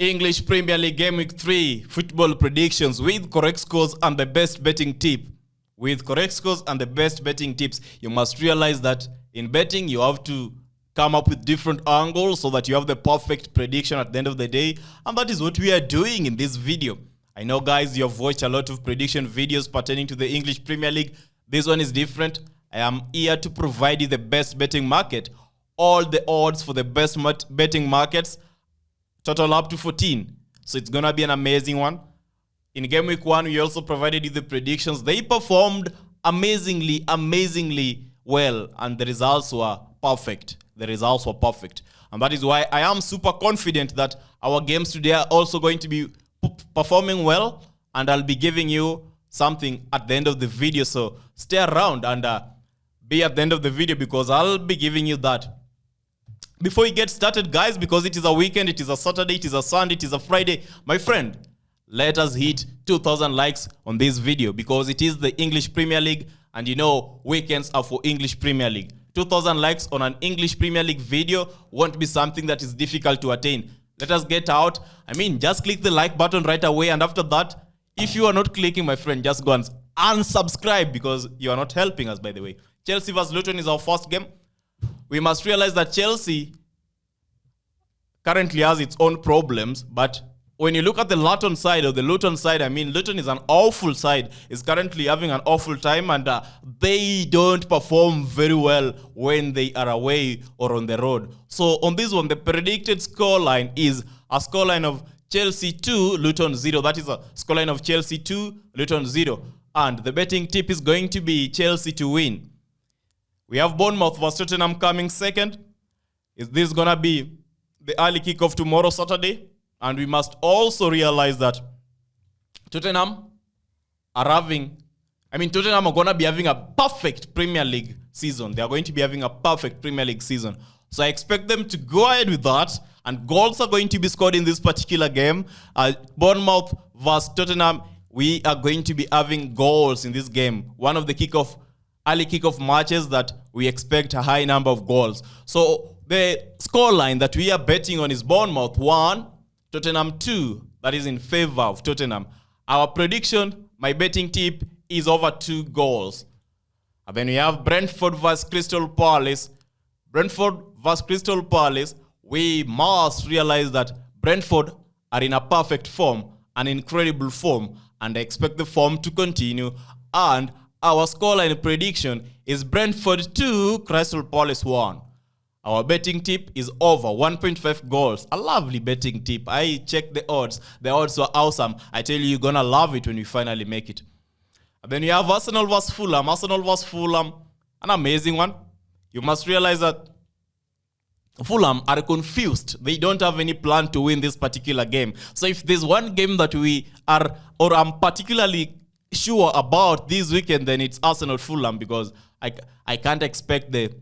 English Premier League Game Week 3 football predictions with correct scores and the best betting tip. With correct scores and the best betting tips, you must realize that in betting, you have to come up with different angles so that you have the perfect prediction at the end of the day. And that is what we are doing in this video. I know, guys, you have watched a lot of prediction videos pertaining to the English Premier League. This one is different. I am here to provide you the best betting market. All the odds for the best betting markets, total up to 14. So it's going to be an amazing one. In Game Week 1, we also provided you the predictions. They performed amazingly well. And the results were perfect. And that is why I am super confident that our games today are also going to be performing well. And I'll be giving you something at the end of the video. So stay around and be at the end of the video because I'll be giving you that. Before we get started, guys, because it is a weekend, it is a Saturday, it is a Sunday, it is a Friday, my friend, let us hit 2,000 likes on this video because it is the English Premier League and you know weekends are for English Premier League. 2,000 likes on an English Premier League video won't be something that is difficult to attain. Let us get out. Just click the like button right away, and after that, if you are not clicking, my friend, just go and unsubscribe because you are not helping us, by the way. Chelsea vs Luton is our first game. We must realize that Chelsea currently has its own problems, but when you look at the Luton side, Luton is an awful side. It's currently having an awful time, and they don't perform very well when they are away or on the road. So on this one, the predicted scoreline is a scoreline of Chelsea 2, Luton 0. That is a scoreline of Chelsea 2, Luton 0. And the betting tip is going to be Chelsea to win. We have Bournemouth vs Tottenham coming second. Is this going to be the early kickoff tomorrow, Saturday? And we must also realize that Tottenham are going to be having a perfect Premier League season. They are going to be having a perfect Premier League season. So I expect them to go ahead with that. And goals are going to be scored in this particular game. Bournemouth vs Tottenham, we are going to be having goals in this game. One of the early kickoff matches that we expect a high number of goals. So the scoreline that we are betting on is Bournemouth 1, Tottenham 2. That is in favor of Tottenham. Our prediction, my betting tip, is over 2 goals. And then we have Brentford vs Crystal Palace. We must realize that Brentford are in a perfect form, an incredible form, and I expect the form to continue. And our scoreline prediction is Brentford 2, Crystal Palace 1. Our betting tip is over 1.5 goals. A lovely betting tip. I checked the odds. The odds were awesome. I tell you, you're going to love it when we finally make it. And then you have Arsenal vs Fulham. An amazing one. You must realize that Fulham are confused. They don't have any plan to win this particular game. So if there's one game that I'm particularly sure about this weekend, then it's Arsenal-Fulham because I can't expect the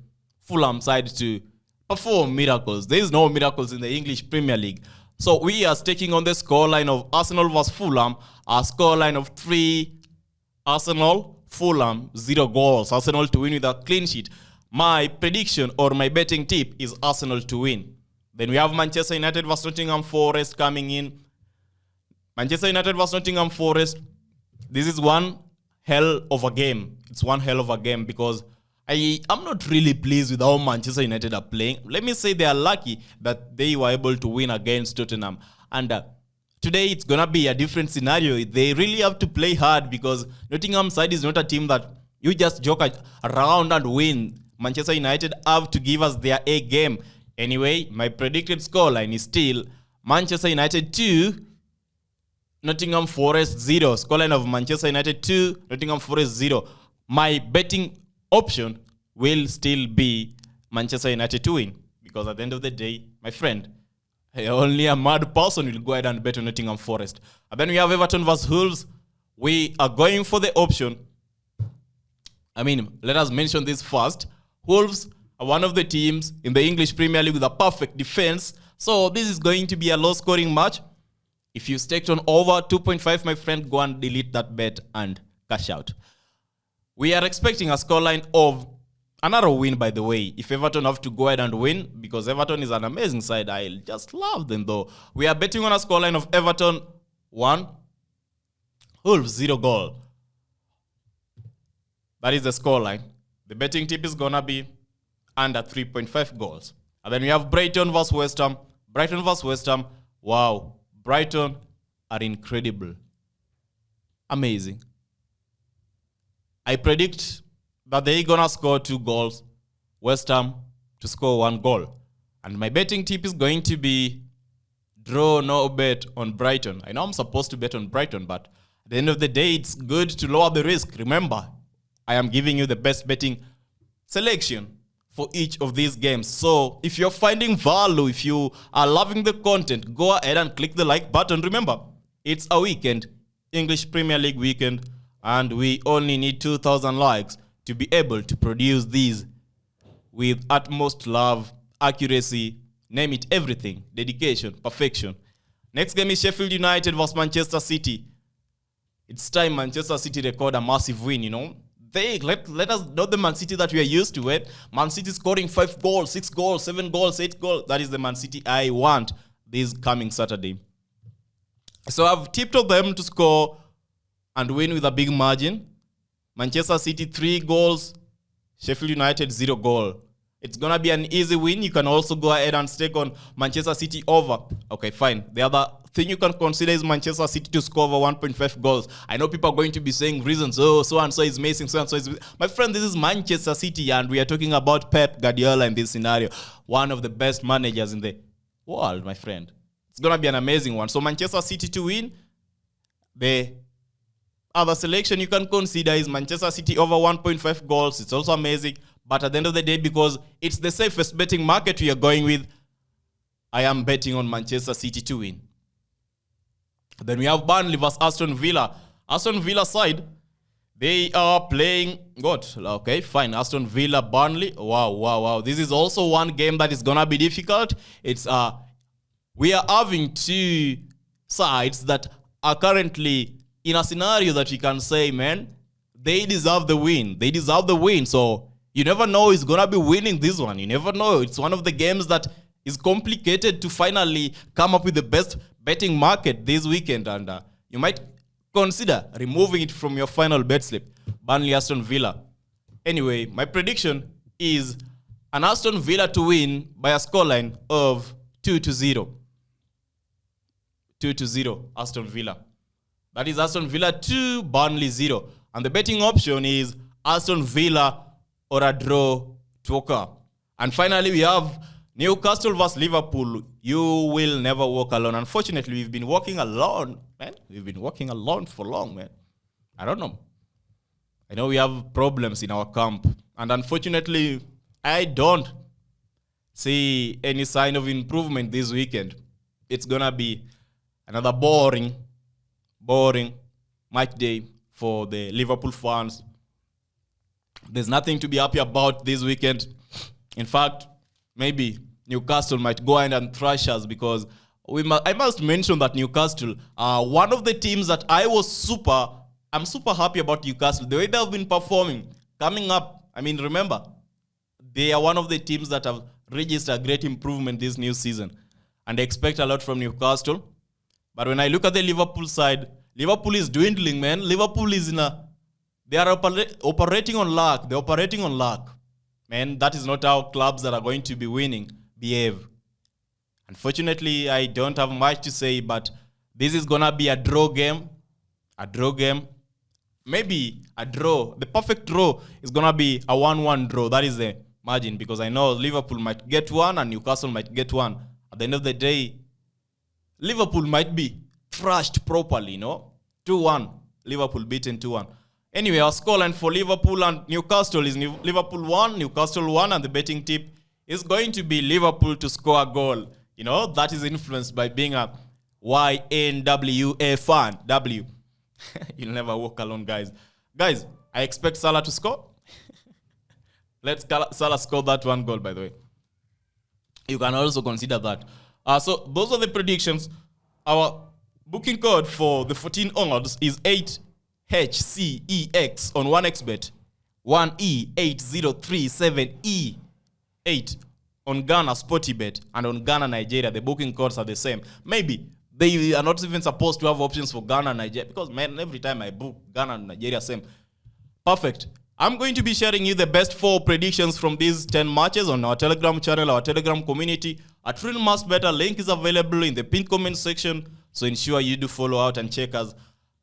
Fulham side to perform miracles. There is no miracles in the English Premier League. So we are sticking on the scoreline of Arsenal vs Fulham, a scoreline of 3 Arsenal, Fulham, 0 goals. Arsenal to win with a clean sheet. My prediction or my betting tip is Arsenal to win. Then we have Manchester United vs Nottingham Forest coming in. Manchester United vs Nottingham Forest. This is one hell of a game. It's one hell of a game because I am not really pleased with how Manchester United are playing. Let me say they are lucky that they were able to win against Tottenham. And today it's going to be a different scenario. They really have to play hard because Nottingham side is not a team that you just joke around and win. Manchester United have to give us their A game. Anyway, my predicted scoreline is still Manchester United 2, Nottingham Forest 0. Scoreline of Manchester United 2, Nottingham Forest 0. My betting option will still be Manchester United to win. Because at the end of the day, my friend, only a mad person will go ahead and bet on Nottingham Forest. And then we have Everton vs Wolves. We are going for the option. Let us mention this first. Wolves are one of the teams in the English Premier League with a perfect defense. So this is going to be a low-scoring match. If you staked on over 2.5, my friend, go and delete that bet and cash out. We are expecting a scoreline of Another win, by the way. If Everton have to go ahead and win, because Everton is an amazing side, I just love them though. We are betting on a scoreline of Everton 1, Wolves 0 goal. That is the scoreline. The betting tip is gonna be under 3.5 goals. And then we have Brighton vs West Ham. Brighton vs West Ham. Wow. Brighton are incredible. Amazing. I predict that they're gonna score 2 goals. West Ham to score 1 goal. And my betting tip is going to be draw, no bet on Brighton. I know I'm supposed to bet on Brighton, but at the end of the day, it's good to lower the risk. Remember, I am giving you the best betting selection for each of these games. So if you're finding value, if you are loving the content, go ahead and click the like button. Remember, it's a weekend, English Premier League weekend, and we only need 2,000 likes to be able to produce these with utmost love, accuracy, name it, everything, dedication, perfection. Next game is Sheffield United vs Manchester City. It's time Manchester City record a massive win, you know. Let us not the Man City that we are used to it. Man City scoring 5 goals, 6 goals, 7 goals, 8 goals. That is the Man City I want this coming Saturday. So I've tipped on them to score and win with a big margin. Manchester City 3 goals, Sheffield United 0 goal. It's going to be an easy win. You can also go ahead and stake on Manchester City over. Okay, fine. The other thing you can consider is Manchester City to score over 1.5 goals. I know people are going to be saying reasons. Oh, so-and-so is missing, so-and-so is missing. My friend, this is Manchester City, and we are talking about Pep Guardiola in this scenario. One of the best managers in the world, my friend. It's going to be an amazing one. So Manchester City to win. The other selection you can consider is Manchester City over 1.5 goals. It's also amazing. But at the end of the day, because it's the safest betting market we are going with, I am betting on Manchester City to win. Then we have Burnley vs Aston Villa. Aston Villa side, they are playing what? Okay, fine. Aston Villa, Burnley. Wow. This is also one game that is gonna be difficult. It's we are having 2 sides that are currently in a scenario that we can say, man, they deserve the win. They deserve the win. So you never know who's going to be winning this one. You never know. It's one of the games that is complicated to finally come up with the best betting market this weekend. And you might consider removing it from your final bet slip. Burnley, Aston Villa. Anyway, my prediction is an Aston Villa to win by a scoreline of 2-0. 2-0, Aston Villa. That is Aston Villa 2, Burnley 0. And the betting option is Aston Villa or a draw to occur. And finally, we have Newcastle vs Liverpool. You will never walk alone. Unfortunately, we've been walking alone, man. We've been walking alone for long, man. I don't know. I know we have problems in our camp. And unfortunately, I don't see any sign of improvement this weekend. It's going to be another boring match day for the Liverpool fans. There's nothing to be happy about this weekend. In fact, maybe Newcastle might go in and thrash us because I must mention that Newcastle are one of the teams that I'm super happy about Newcastle. The way they've been performing, coming up. I mean, remember, they are one of the teams that have registered great improvement this new season. And I expect a lot from Newcastle. But when I look at the Liverpool side, Liverpool is dwindling, man. Liverpool is they are operating on luck. They're operating on luck. Man, that is not how clubs that are going to be winning behave. Unfortunately, I don't have much to say, but this is going to be a draw game. A draw game. Maybe a draw. The perfect draw is going to be a 1-1 draw. That is the margin, because I know Liverpool might get 1 and Newcastle might get 1. At the end of the day, Liverpool might be thrashed properly, you know? 2-1. Liverpool beaten 2-1. Anyway, our scoreline for Liverpool and Newcastle is Liverpool 1, Newcastle 1, and the betting tip is going to be Liverpool to score a goal. You know, that is influenced by being a YNWA fan. W. You'll never walk alone, guys. Guys, I expect Salah to score. Let Salah score that 1 goal, by the way. You can also consider that. So those are the predictions. Our booking code for the 14 odds is 8HCEX on 1xBet. 1E8037E8 on Ghana Sportybet and on Ghana Nigeria. The booking codes are the same. Maybe they are not even supposed to have options for Ghana and Nigeria, because man, every time I book Ghana and Nigeria, same. Perfect. I'm going to be sharing you the best 4 predictions from these 10 matches on our Telegram channel, our Telegram community. At Real Must Better, link is available in the pinned comment section. So ensure you do follow out and check us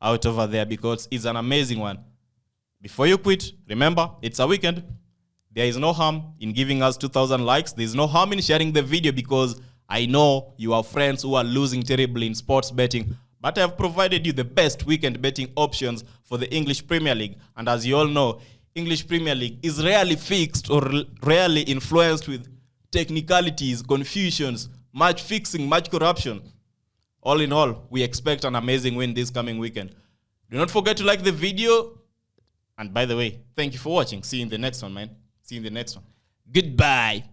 out over there, because it's an amazing one. Before you quit, remember, it's a weekend. There is no harm in giving us 2,000 likes. There's no harm in sharing the video, because I know you have friends who are losing terribly in sports betting. But I have provided you the best weekend betting options for the English Premier League. And as you all know, English Premier League is rarely fixed or rarely influenced with technicalities, confusions, match fixing, match corruption. All in all, we expect an amazing win this coming weekend. Do not forget to like the video. And by the way, thank you for watching. See you in the next one, man. See you in the next one. Goodbye.